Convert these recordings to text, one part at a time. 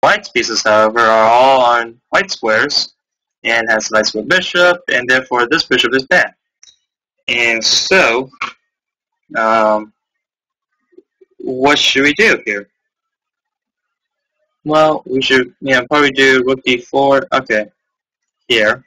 White's pieces, however, are all on white squares and has a nice little bishop, and therefore this bishop is bad. And so, what should we do here? Well, we should, probably do rook d4. Okay, here,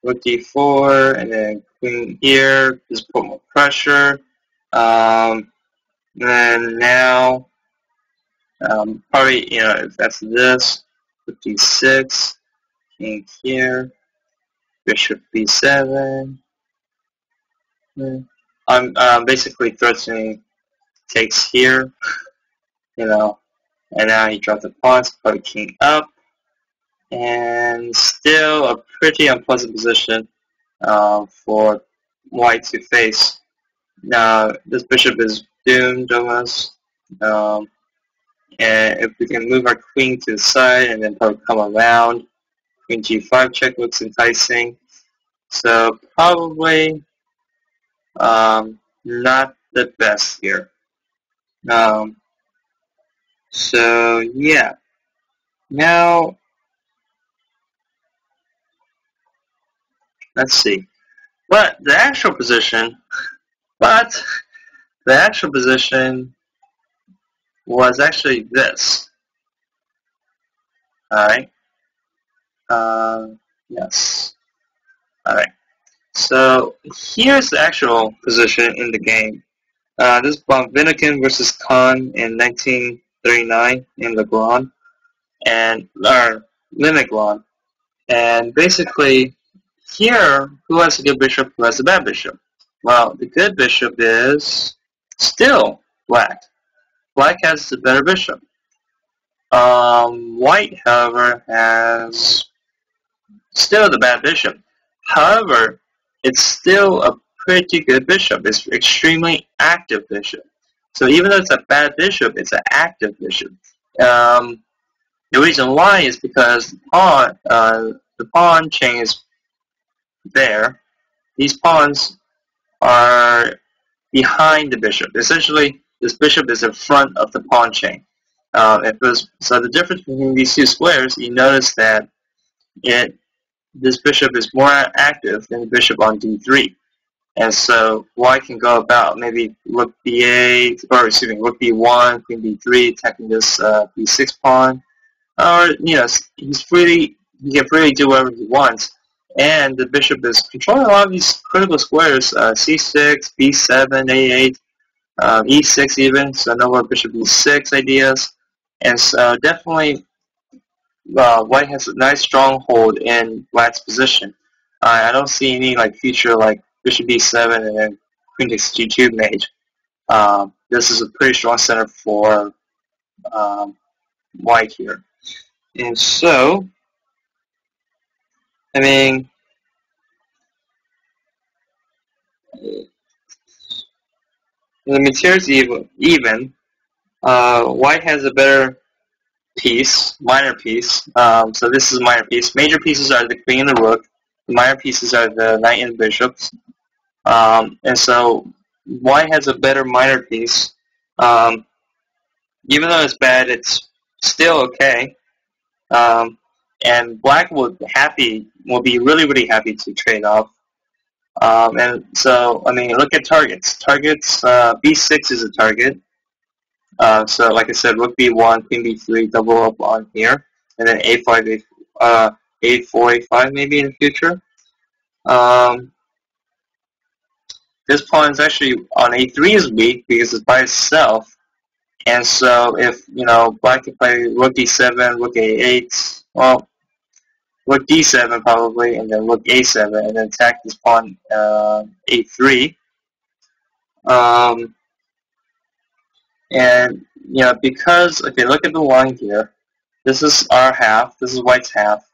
rook d4, and then queen here. Just put more pressure. Then now, probably, if that's this, rook d6, king here, bishop b7. I'm basically threatening takes here, and now he dropped the pawns, probably king up, and still a pretty unpleasant position for white to face. Now this bishop is doomed almost, and if we can move our queen to the side and then probably come around, queen g5 check looks enticing. So probably not the best here. So yeah. Now let's see. But the actual position was actually this. Alright. Yes. Alright. So here's the actual position in the game. This is Middlegame versus Khan in 1939 in Legrand, Middlegame. And basically, here, who has a good bishop, who has a bad bishop? Well, the good bishop is still black. Black has the better bishop. White, however, has still the bad bishop. However, it's still a pretty good bishop. It's extremely active bishop. So even though it's a bad bishop, it's an active bishop. The reason why is because the pawn chain is there. These pawns are behind the bishop. Essentially, this bishop is in front of the pawn chain. So the difference between these two squares, you notice that this bishop is more active than the bishop on d3. And so white can go about maybe rook b8, or excuse me, rook b1, queen b3, attacking this b6 pawn. Or, he can freely do whatever he wants. And the bishop is controlling a lot of these critical squares, c6, b7, a8, e6 even, so no more bishop e6 ideas. And so definitely white has a nice stronghold in black's position. I don't see any future bishop b7 and then queen takes g2 mate. This is a pretty strong center for white here. And so, the material's even. White has a better piece, minor piece. So this is a minor piece. Major pieces are the queen and the rook. The minor pieces are the knight and the bishops. And so white has a better minor piece. Even though it's bad, it's still okay. And black will be really happy to trade off. And so, look at targets. Targets, b6 is a target. So, like I said, rook b1, queen b3, double up on here. And then a5, a4, a5 maybe in the future. This pawn is actually on a3 is weak because it's by itself. And so if, black can play rook d7, rook a8, well, rook d7 probably, and then rook a7, and then attack this pawn a3. And, because, okay, look at the line here. This is our half, this is white's half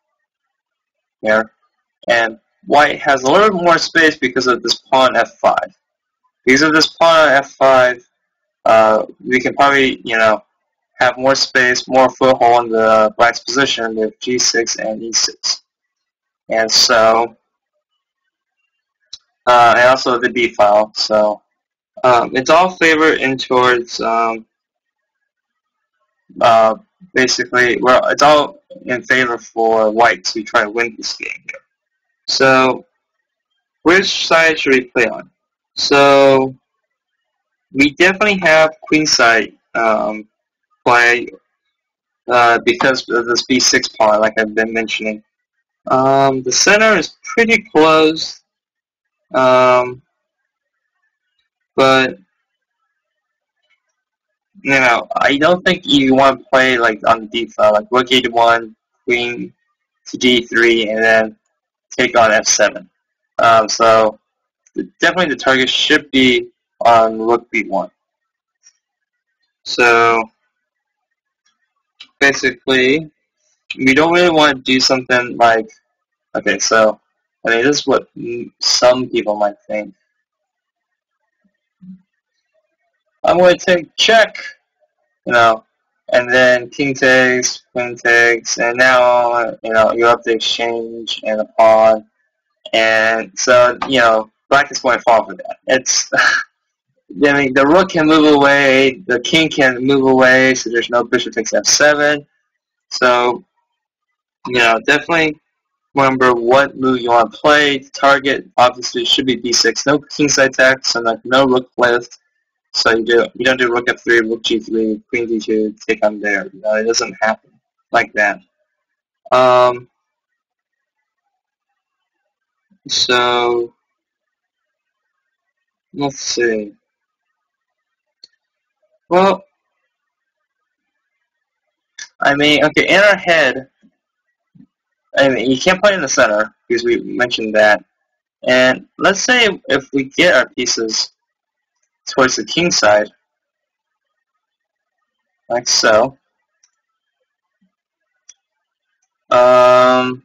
here. And white has a little bit more space because of this pawn f5. Because of this pawn on f5, we can probably, have more space, more foothold in the black's position with g6 and e6. And so, and also the b file. So, it's all favored in towards basically, well, it's all in favor for white to try to win this game here. So, which side should we play on? So, we definitely have queen side play because of this b6 pawn, like I've been mentioning. The center is pretty close, but I don't think you want to play like on the d file, like rook a1, queen to d3, and then take on f7. So definitely the target should be on rook b1. So basically, we don't really want to do something like, okay, so this is what some people might think. I'm going to take check, and then king takes, queen takes, and now, you have to exchange and a pawn. And so, black is going to fall for that. It's, the rook can move away, the king can move away, so there's no bishop takes f7. So, definitely remember what move you want to play. The target, obviously, should be b6. No kingside attack, so no rook lift. So you don't do rook f3, rook g3, queen d2, take on there. It doesn't happen like that. So let's see. Well, okay, in our head, you can't play in the center because we mentioned that. And let's say if we get our pieces towards the king side, like so. So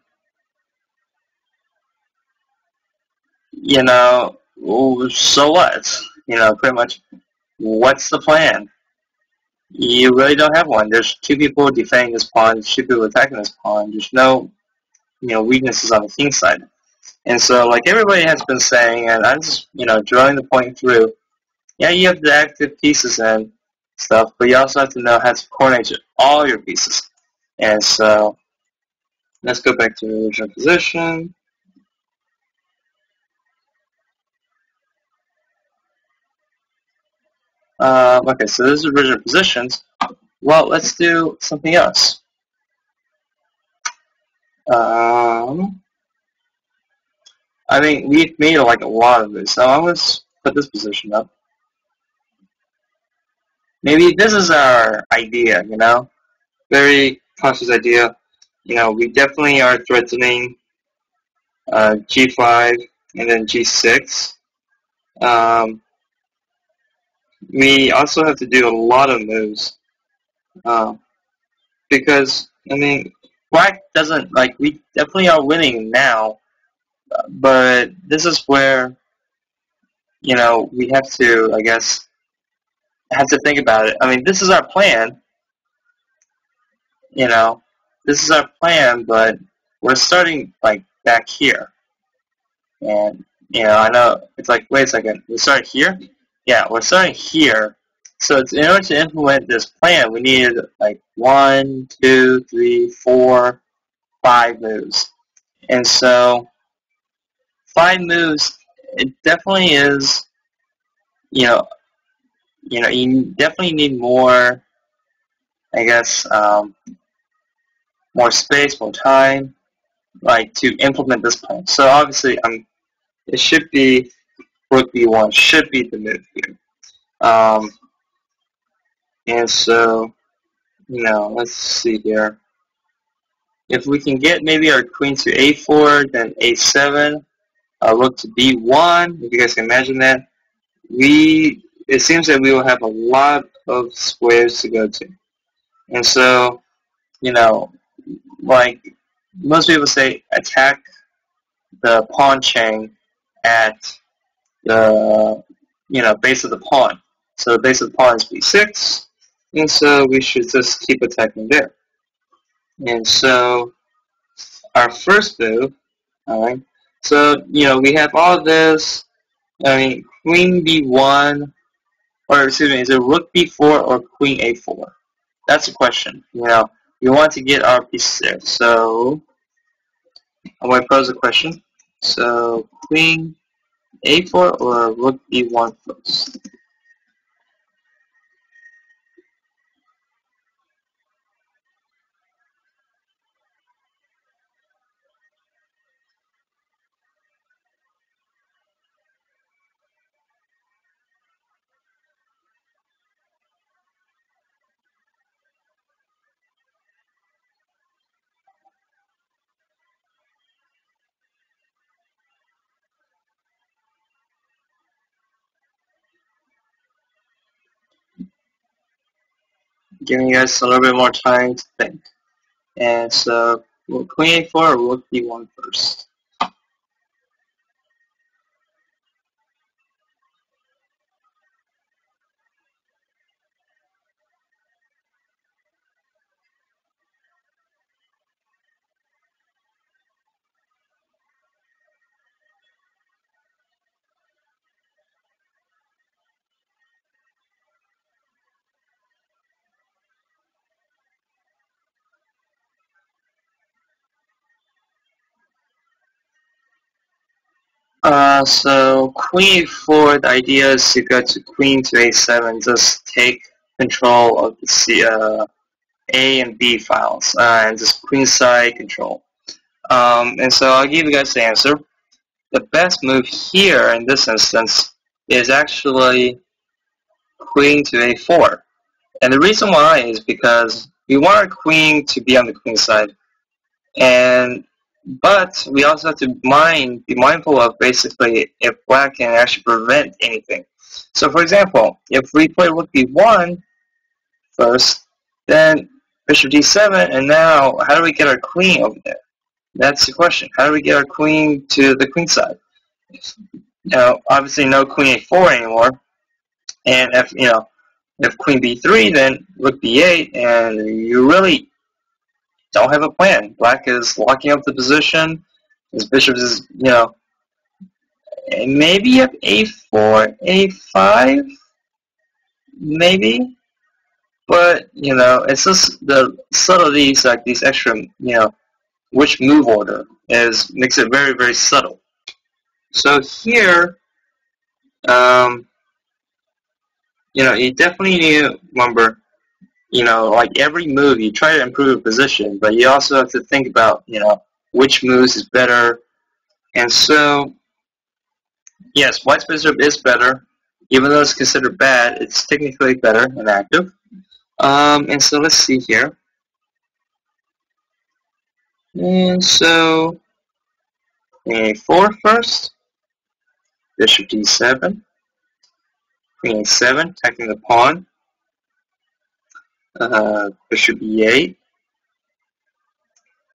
what? Pretty much, what's the plan? You really don't have one. There's two people defending this pawn, there's two people attacking this pawn. There's no, weaknesses on the king side. And so, like everybody has been saying, and I'm just, drawing the point through, yeah, you have the active pieces and stuff, but you also have to know how to coordinate all your pieces. And so, let's go back to the original position. Okay, so this is original positions. Well, let's do something else. We've made like a lot of this. So I'm going to put this position up. Maybe this is our idea, very conscious idea. We definitely are threatening G5 and then G6. We also have to do a lot of moves because, Black doesn't, we definitely are winning now, but this is where, we have to, I guess, have to think about it. This is our plan, this is our plan, but we're starting, back here. And, I know, it's like, wait a second, we start here? Yeah, we're starting here. So in order to implement this plan, we needed, 1, 2, 3, 4, 5 moves. And so, 5 moves, it definitely is, you definitely need more, I guess, more space, more time, to implement this plan. So obviously, it should be rook b1 should be the move here. And so, let's see here. If we can get maybe our queen to a4, then a7, rook to b1, if you guys can imagine that, it seems that we will have a lot of squares to go to. And so, like most people say, attack the pawn chain at the base of the pawn. So the base of the pawn is b6, and so we should just keep attacking there. And so our first move, alright, so we have all this, queen b1, or excuse me, is it rook b4 or queen a4? That's the question. We want to get our pieces there. So I'm going to pose a question. So queen a4 or rook b1 first? Giving you guys a little bit more time to think. And so queen a4 or rook b1 first? So queen a4, the idea is to go to queen to a7, just take control of the A and B files, and just queenside control. And so I'll give you guys the answer. The best move here in this instance is actually queen to a4. And the reason why is because we want our queen to be on the queen side. But we also have to be mindful of basically if black can actually prevent anything. So for example, if we play rook b1 first, then bishop d7, and now how do we get our queen over there? That's the question. How do we get our queen to the queen side? Obviously no queen a4 anymore, and if queen b3, then rook b8, and you really don't have a plan. Black is locking up the position. His bishop is, maybe up a4, a5, maybe. But, it's just the subtleties, like these extra, which move order makes it very, very subtle. So here, you definitely need to remember, like every move, you try to improve your position, but you also have to think about, which moves is better. And so, yes, white's bishop is better. Even though it's considered bad, it's technically better and active. And so let's see here. And so, queen a4 first, bishop d7, queen a7, attacking the pawn, bishop e8.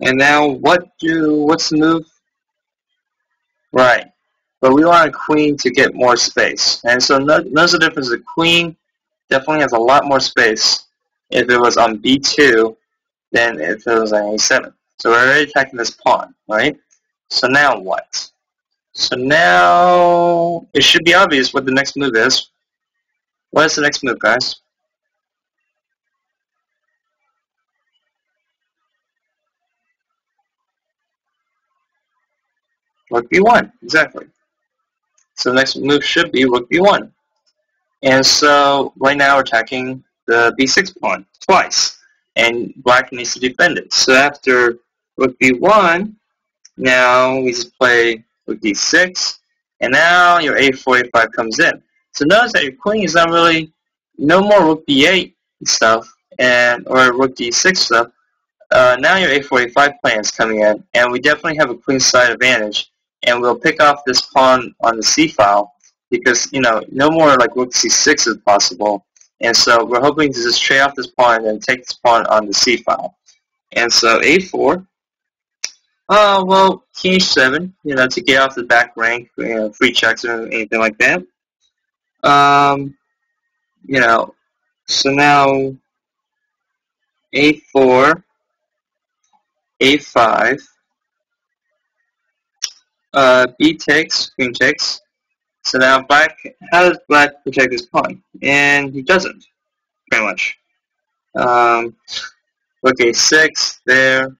And now what's the move? Right. But we want a queen to get more space. And so notice the difference. The queen definitely has a lot more space if it was on b2 than if it was on a7. So we're already attacking this pawn, right? So now what? So now it should be obvious what the next move is. What is the next move, guys? Rook b1, exactly. So the next move should be rook b1. And so right now we're attacking the b6 pawn twice. And black needs to defend it. So after rook b1, now we just play rook d6. And now your a4, a5 comes in. So notice that your queen is not really, no more rook b8 stuff or rook d6 stuff. Now your a4, a5 plan is coming in. And we definitely have a queen side advantage. And we'll pick off this pawn on the c file. Because, no more like rook c6 is possible. And so we're hoping to just trade off this pawn and then take this pawn on the c file. And so a4. Well, king h7, to get off the back rank, free checks or anything like that. So now a4, a5, b takes, queen takes. So now black, how does black protect his pawn? And he doesn't, pretty much. Um, okay, 6 there.